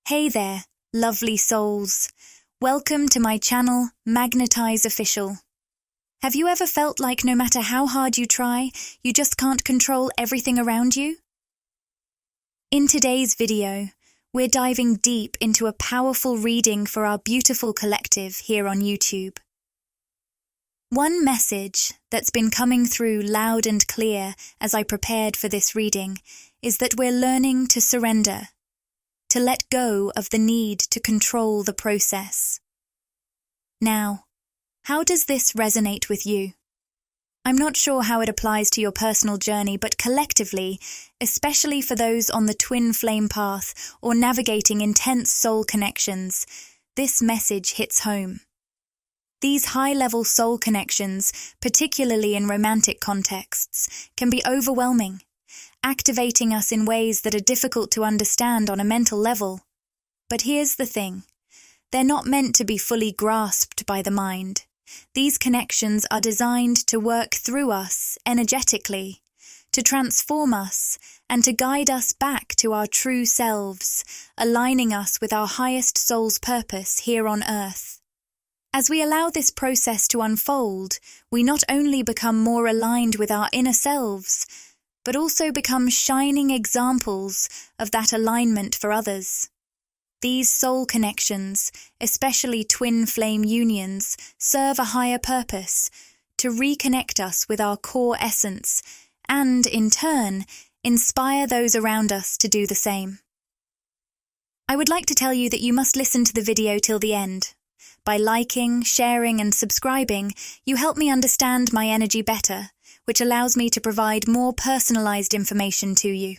Hey there, lovely souls. Welcome to my channel, MagnetizeOfficial. Have you ever felt like no matter how hard you try, you just can't control everything around you? In today's video, we're diving deep into a powerful reading for our beautiful collective here on YouTube. One message that's been coming through loud and clear as I prepared for this reading is that we're learning to surrender, to let go of the need to control the process. Now, how does this resonate with you? I'm not sure how it applies to your personal journey, but collectively, especially for those on the twin flame path or navigating intense soul connections, this message hits home. These high-level soul connections, particularly in romantic contexts, can be overwhelming, activating us in ways that are difficult to understand on a mental level. But here's the thing. They're not meant to be fully grasped by the mind. These connections are designed to work through us energetically, to transform us, and to guide us back to our true selves, aligning us with our highest soul's purpose here on Earth. As we allow this process to unfold, we not only become more aligned with our inner selves, but also become shining examples of that alignment for others. These soul connections, especially twin flame unions, serve a higher purpose, to reconnect us with our core essence and, in turn, inspire those around us to do the same. I would like to tell you that you must listen to the video till the end. By liking, sharing, and subscribing, you help me understand my energy better, which allows me to provide more personalized information to you.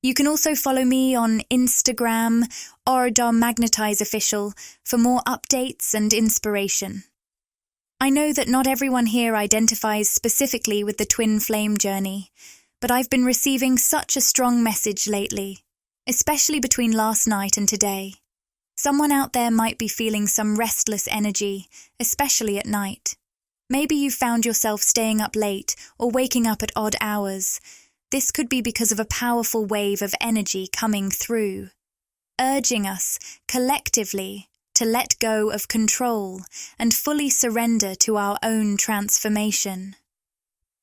You can also follow me on Instagram or MagnetizeOfficial for more updates and inspiration. I know that not everyone here identifies specifically with the twin flame journey, but I've been receiving such a strong message lately, especially between last night and today. Someone out there might be feeling some restless energy, especially at night. Maybe you've found yourself staying up late or waking up at odd hours. This could be because of a powerful wave of energy coming through, urging us, collectively, to let go of control and fully surrender to our own transformation.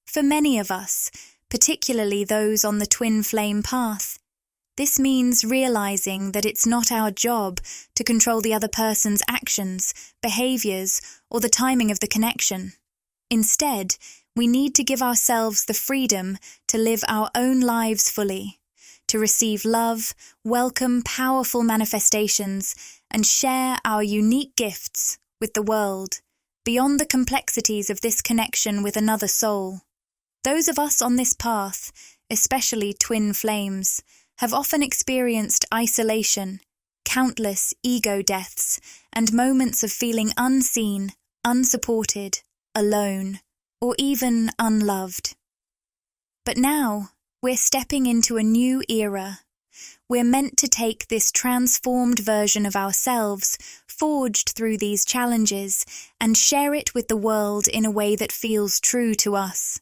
For many of us, particularly those on the twin flame path, this means realizing that it's not our job to control the other person's actions, behaviors, or the timing of the connection. Instead, we need to give ourselves the freedom to live our own lives fully, to receive love, welcome powerful manifestations, and share our unique gifts with the world, beyond the complexities of this connection with another soul. Those of us on this path, especially twin flames, have often experienced isolation, countless ego deaths, and moments of feeling unseen, unsupported, alone, or even unloved. But now, we're stepping into a new era. We're meant to take this transformed version of ourselves, forged through these challenges, and share it with the world in a way that feels true to us.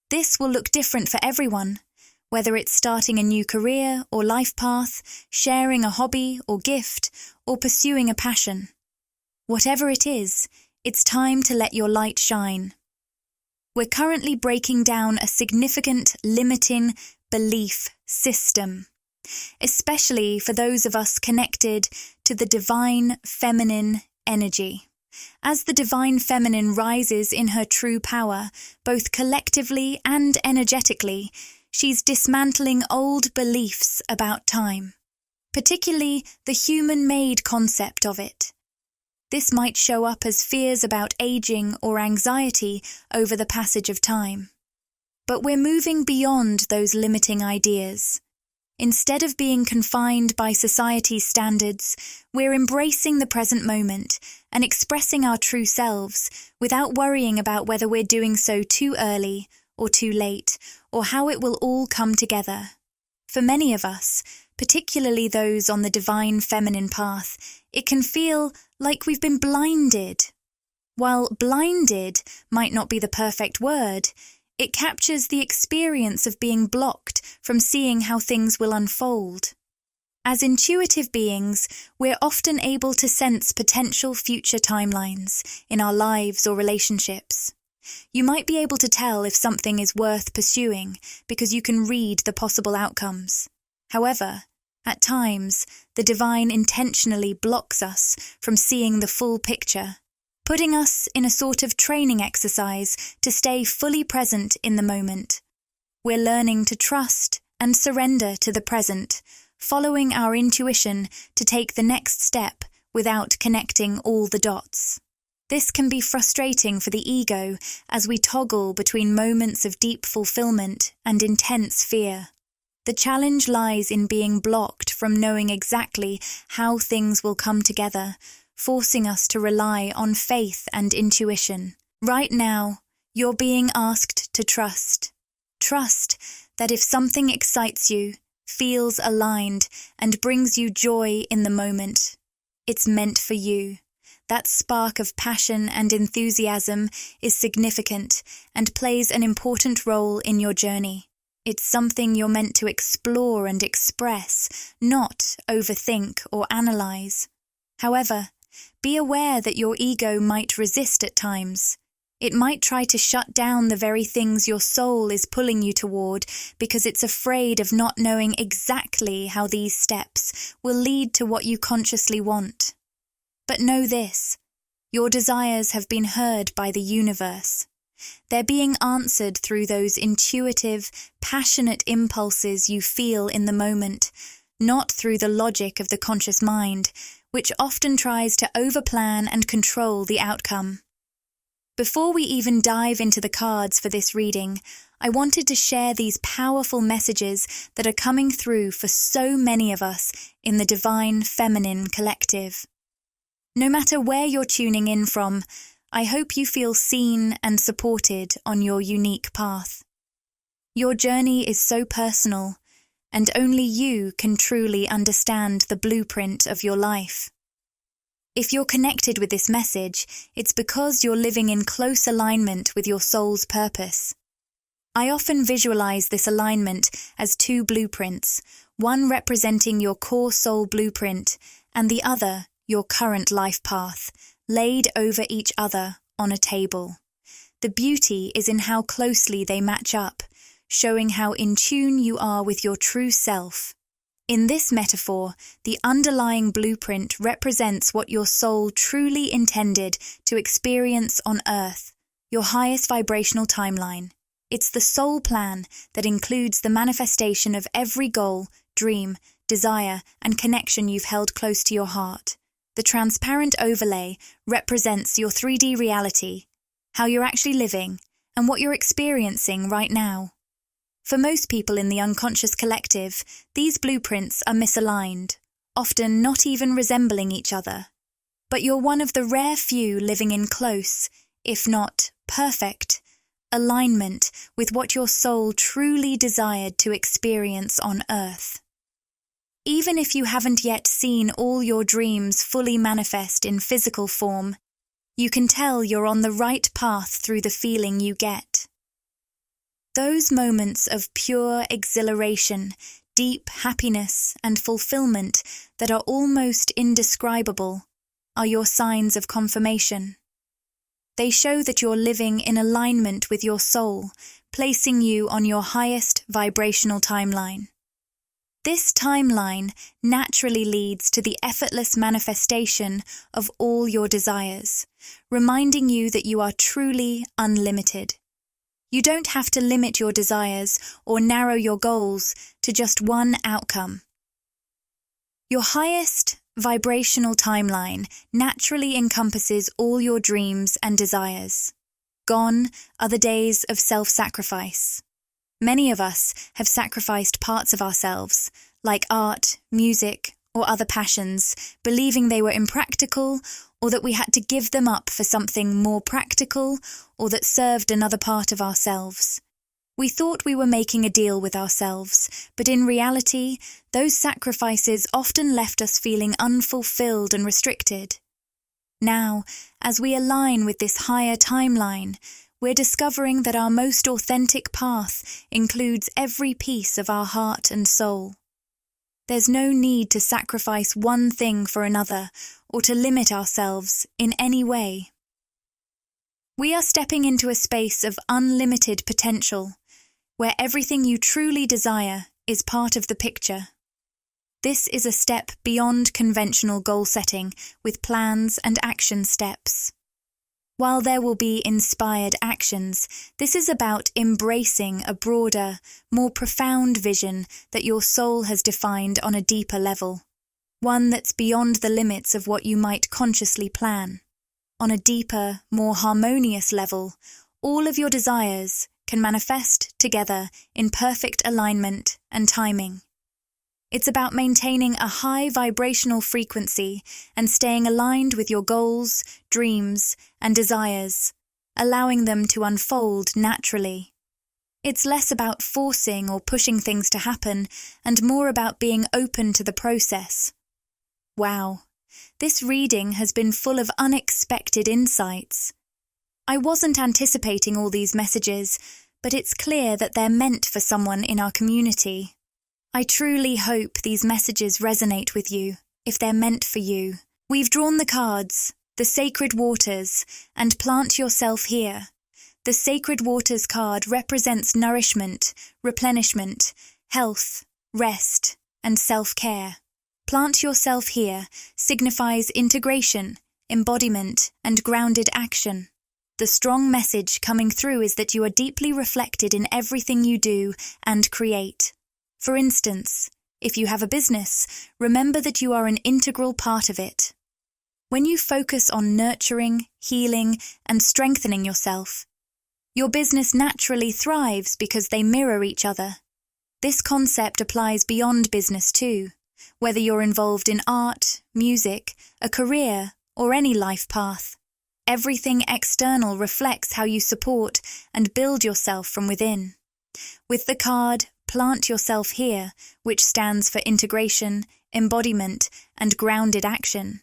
This will look different for everyone, whether it's starting a new career or life path, sharing a hobby or gift, or pursuing a passion. Whatever it is, it's time to let your light shine. We're currently breaking down a significant limiting belief system, especially for those of us connected to the divine feminine energy. As the divine feminine rises in her true power, both collectively and energetically, she's dismantling old beliefs about time, particularly the human-made concept of it. This might show up as fears about aging or anxiety over the passage of time. But we're moving beyond those limiting ideas. Instead of being confined by society's standards, we're embracing the present moment and expressing our true selves without worrying about whether we're doing so too early or too late, or how it will all come together. For many of us, particularly those on the divine feminine path, it can feel like we've been blinded. While blinded might not be the perfect word, it captures the experience of being blocked from seeing how things will unfold. As intuitive beings, we're often able to sense potential future timelines in our lives or relationships. You might be able to tell if something is worth pursuing because you can read the possible outcomes. However, at times, the divine intentionally blocks us from seeing the full picture, putting us in a sort of training exercise to stay fully present in the moment. We're learning to trust and surrender to the present, following our intuition to take the next step without connecting all the dots. This can be frustrating for the ego as we toggle between moments of deep fulfillment and intense fear. The challenge lies in being blocked from knowing exactly how things will come together, forcing us to rely on faith and intuition. Right now, you're being asked to trust. Trust that if something excites you, feels aligned, and brings you joy in the moment, it's meant for you. That spark of passion and enthusiasm is significant and plays an important role in your journey. It's something you're meant to explore and express, not overthink or analyze. However, be aware that your ego might resist at times. It might try to shut down the very things your soul is pulling you toward because it's afraid of not knowing exactly how these steps will lead to what you consciously want. But know this, your desires have been heard by the universe. They're being answered through those intuitive, passionate impulses you feel in the moment, not through the logic of the conscious mind, which often tries to overplan and control the outcome. Before we even dive into the cards for this reading, I wanted to share these powerful messages that are coming through for so many of us in the Divine Feminine Collective. No matter where you're tuning in from, I hope you feel seen and supported on your unique path. Your journey is so personal, and only you can truly understand the blueprint of your life. If you're connected with this message, it's because you're living in close alignment with your soul's purpose. I often visualize this alignment as two blueprints, one representing your core soul blueprint and the other your current life path, laid over each other on a table. The beauty is in how closely they match up, showing how in tune you are with your true self. In this metaphor, the underlying blueprint represents what your soul truly intended to experience on Earth, your highest vibrational timeline. It's the soul plan that includes the manifestation of every goal, dream, desire, and connection you've held close to your heart. The transparent overlay represents your 3D reality, how you're actually living, and what you're experiencing right now. For most people in the unconscious collective, these blueprints are misaligned, often not even resembling each other. But you're one of the rare few living in close, if not perfect, alignment with what your soul truly desired to experience on Earth. Even if you haven't yet seen all your dreams fully manifest in physical form, you can tell you're on the right path through the feeling you get. Those moments of pure exhilaration, deep happiness and fulfillment that are almost indescribable are your signs of confirmation. They show that you're living in alignment with your soul, placing you on your highest vibrational timeline. This timeline naturally leads to the effortless manifestation of all your desires, reminding you that you are truly unlimited. You don't have to limit your desires or narrow your goals to just one outcome. Your highest vibrational timeline naturally encompasses all your dreams and desires. Gone are the days of self-sacrifice. Many of us have sacrificed parts of ourselves, like art, music, or other passions, believing they were impractical or that we had to give them up for something more practical or that served another part of ourselves. We thought we were making a deal with ourselves, but in reality, those sacrifices often left us feeling unfulfilled and restricted. Now, as we align with this higher timeline, we're discovering that our most authentic path includes every piece of our heart and soul. There's no need to sacrifice one thing for another or to limit ourselves in any way. We are stepping into a space of unlimited potential, where everything you truly desire is part of the picture. This is a step beyond conventional goal setting with plans and action steps. While there will be inspired actions, this is about embracing a broader, more profound vision that your soul has defined on a deeper level, one that's beyond the limits of what you might consciously plan. On a deeper, more harmonious level, all of your desires can manifest together in perfect alignment and timing. It's about maintaining a high vibrational frequency and staying aligned with your goals, dreams, and desires, allowing them to unfold naturally. It's less about forcing or pushing things to happen and more about being open to the process. Wow, this reading has been full of unexpected insights. I wasn't anticipating all these messages, but it's clear that they're meant for someone in our community. I truly hope these messages resonate with you, if they're meant for you. We've drawn the cards, the sacred waters, and plant yourself here. The sacred waters card represents nourishment, replenishment, health, rest, and self-care. Plant yourself here signifies integration, embodiment, and grounded action. The strong message coming through is that you are deeply reflected in everything you do and create. For instance, if you have a business, remember that you are an integral part of it. When you focus on nurturing, healing, and strengthening yourself, your business naturally thrives because they mirror each other. This concept applies beyond business too, whether you're involved in art, music, a career, or any life path. Everything external reflects how you support and build yourself from within. With the card, Plant Yourself Here, which stands for integration, embodiment, and grounded action.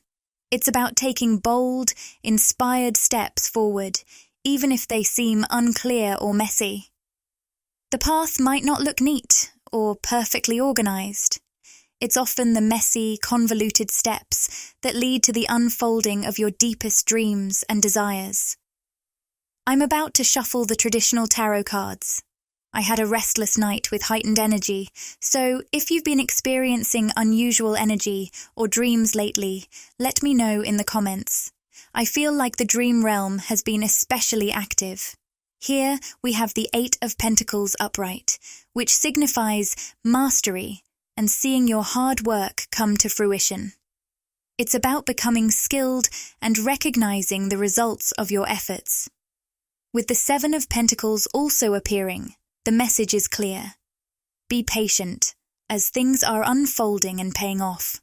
It's about taking bold, inspired steps forward, even if they seem unclear or messy. The path might not look neat or perfectly organized. It's often the messy, convoluted steps that lead to the unfolding of your deepest dreams and desires. I'm about to shuffle the traditional tarot cards. I had a restless night with heightened energy, so if you've been experiencing unusual energy or dreams lately, let me know in the comments. I feel like the dream realm has been especially active. Here we have the 8 of Pentacles upright, which signifies mastery and seeing your hard work come to fruition. It's about becoming skilled and recognizing the results of your efforts. With the 7 of Pentacles also appearing, the message is clear. Be patient, as things are unfolding and paying off.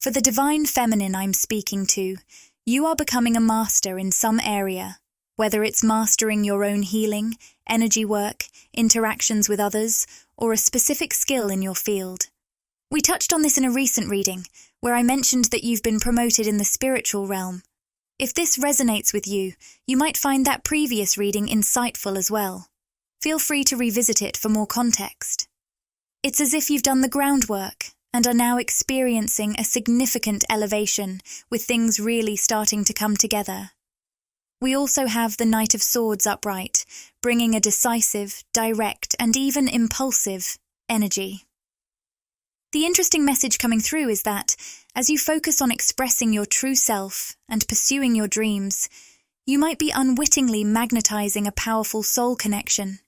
For the divine feminine I'm speaking to, you are becoming a master in some area, whether it's mastering your own healing, energy work, interactions with others, or a specific skill in your field. We touched on this in a recent reading, where I mentioned that you've been promoted in the spiritual realm. If this resonates with you, you might find that previous reading insightful as well. Feel free to revisit it for more context. It's as if you've done the groundwork and are now experiencing a significant elevation, with things really starting to come together. We also have the Knight of Swords upright, bringing a decisive, direct, and even impulsive energy. The interesting message coming through is that, as you focus on expressing your true self and pursuing your dreams, you might be unwittingly magnetizing a powerful soul connection.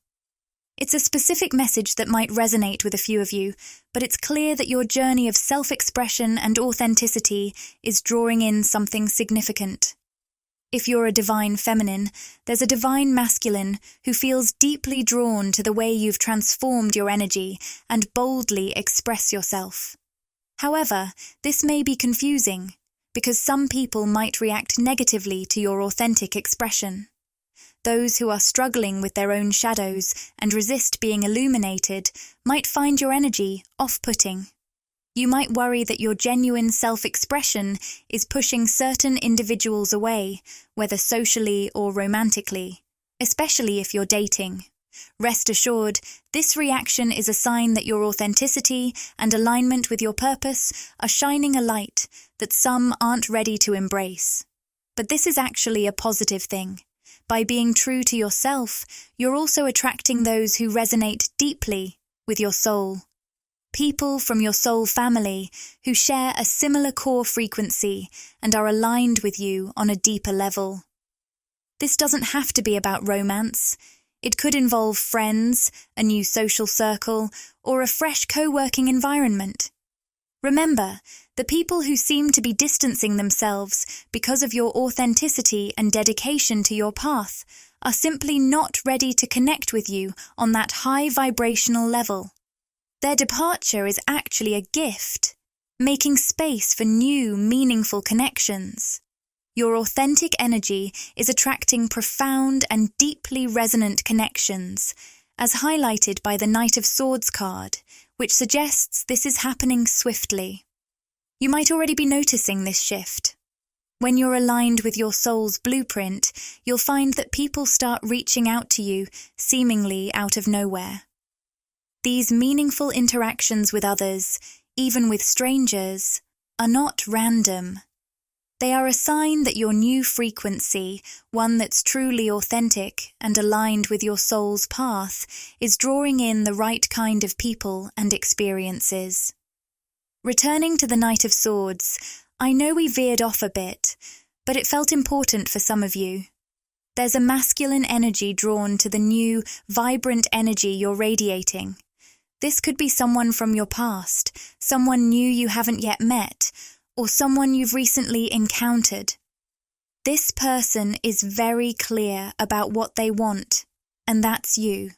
It's a specific message that might resonate with a few of you, but it's clear that your journey of self-expression and authenticity is drawing in something significant. If you're a divine feminine, there's a divine masculine who feels deeply drawn to the way you've transformed your energy and boldly express yourself. However, this may be confusing, because some people might react negatively to your authentic expression. Those who are struggling with their own shadows and resist being illuminated might find your energy off-putting. You might worry that your genuine self-expression is pushing certain individuals away, whether socially or romantically, especially if you're dating, Rest assured, this reaction is a sign that your authenticity and alignment with your purpose are shining a light that some aren't ready to embrace. But this is actually a positive thing. By being true to yourself, you're also attracting those who resonate deeply with your soul. People from your soul family who share a similar core frequency and are aligned with you on a deeper level. This doesn't have to be about romance. It could involve friends, a new social circle, or a fresh co-working environment. Remember, the people who seem to be distancing themselves because of your authenticity and dedication to your path are simply not ready to connect with you on that high vibrational level. Their departure is actually a gift, making space for new, meaningful connections. Your authentic energy is attracting profound and deeply resonant connections, as highlighted by the Knight of Swords card, which suggests this is happening swiftly. You might already be noticing this shift. When you're aligned with your soul's blueprint, you'll find that people start reaching out to you, seemingly out of nowhere. These meaningful interactions with others, even with strangers, are not random. They are a sign that your new frequency, one that's truly authentic and aligned with your soul's path, is drawing in the right kind of people and experiences. Returning to the Knight of Swords, I know we veered off a bit, but it felt important for some of you. There's a masculine energy drawn to the new, vibrant energy you're radiating. This could be someone from your past, someone new you haven't yet met, or someone you've recently encountered. This person is very clear about what they want, and that's you.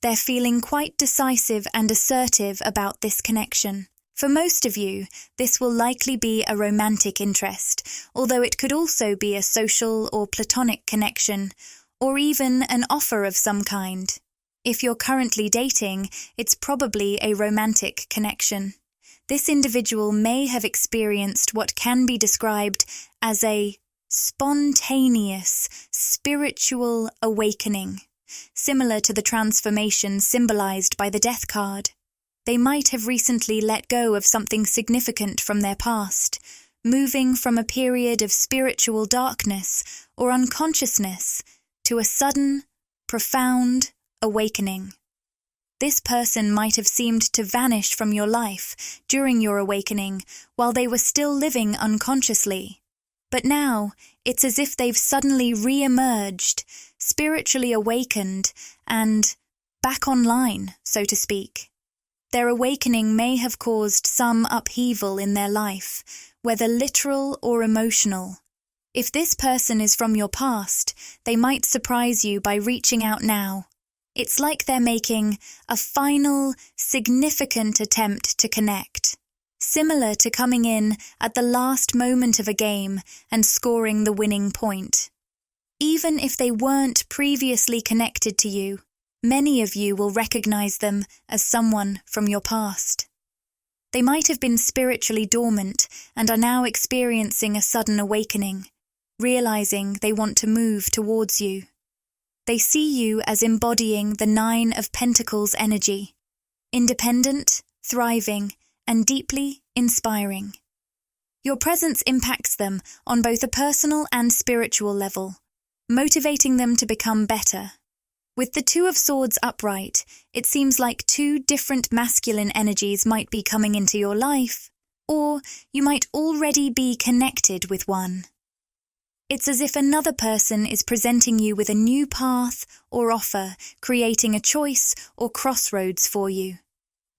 They're feeling quite decisive and assertive about this connection. For most of you, this will likely be a romantic interest, although it could also be a social or platonic connection, or even an offer of some kind. If you're currently dating, it's probably a romantic connection. This individual may have experienced what can be described as a spontaneous spiritual awakening, similar to the transformation symbolized by the Death card. They might have recently let go of something significant from their past, moving from a period of spiritual darkness or unconsciousness to a sudden, profound awakening. This person might have seemed to vanish from your life during your awakening while they were still living unconsciously. But now, it's as if they've suddenly re-emerged, spiritually awakened, and back online, so to speak. Their awakening may have caused some upheaval in their life, whether literal or emotional. If this person is from your past, they might surprise you by reaching out now. It's like they're making a final, significant attempt to connect, similar to coming in at the last moment of a game and scoring the winning point. Even if they weren't previously connected to you, many of you will recognize them as someone from your past. They might have been spiritually dormant and are now experiencing a sudden awakening, realizing they want to move towards you. They see you as embodying the 9 of Pentacles energy, independent, thriving, and deeply inspiring. Your presence impacts them on both a personal and spiritual level, motivating them to become better. With the 2 of Swords upright, it seems like 2 different masculine energies might be coming into your life, or you might already be connected with one. It's as if another person is presenting you with a new path or offer, creating a choice or crossroads for you.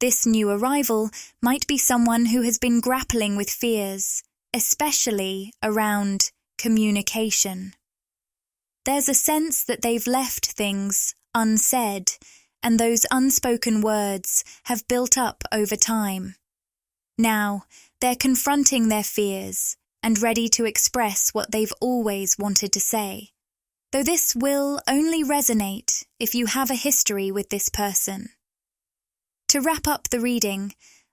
This new arrival might be someone who has been grappling with fears, especially around communication. There's a sense that they've left things unsaid, and those unspoken words have built up over time. Now, they're confronting their fears and ready to express what they've always wanted to say, though this will only resonate if you have a history with this person. To wrap up the reading,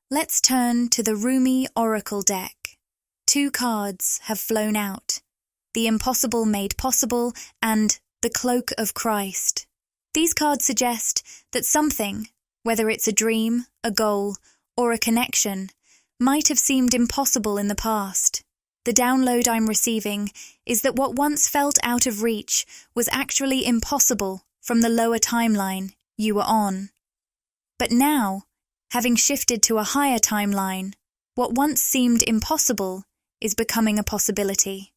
let's turn to the Rumi Oracle deck. 2 cards have flown out, the Impossible Made Possible and the Cloak of Christ. These cards suggest that something, whether it's a dream, a goal, or a connection, might have seemed impossible in the past. The download I'm receiving is that what once felt out of reach was actually impossible from the lower timeline you were on. But now, having shifted to a higher timeline, what once seemed impossible is becoming a possibility.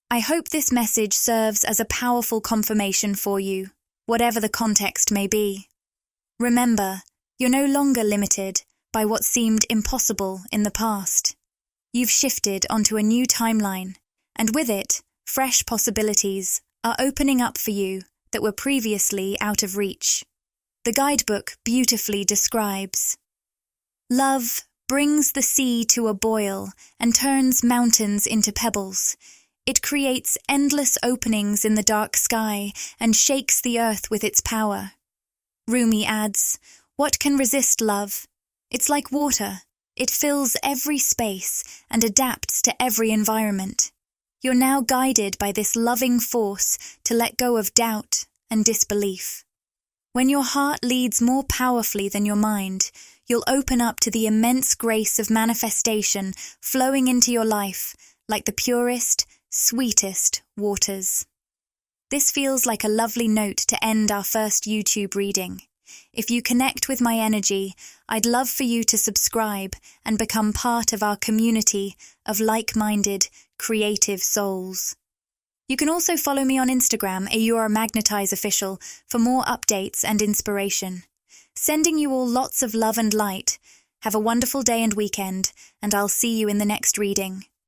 I hope this message serves as a powerful confirmation for you, whatever the context may be. Remember, you're no longer limited by what seemed impossible in the past. You've shifted onto a new timeline, and with it, fresh possibilities are opening up for you that were previously out of reach. The guidebook beautifully describes: love brings the sea to a boil and turns mountains into pebbles. It creates endless openings in the dark sky and shakes the earth with its power. Rumi adds, what can resist love? It's like water. It fills every space and adapts to every environment. You're now guided by this loving force to let go of doubt and disbelief. When your heart leads more powerfully than your mind, you'll open up to the immense grace of manifestation flowing into your life like the purest, sweetest waters. This feels like a lovely note to end our first YouTube reading. If you connect with my energy, I'd love for you to subscribe and become part of our community of like-minded, creative souls. You can also follow me on Instagram, @MagnetizeOfficial, for more updates and inspiration. Sending you all lots of love and light. Have a wonderful day and weekend, and I'll see you in the next reading.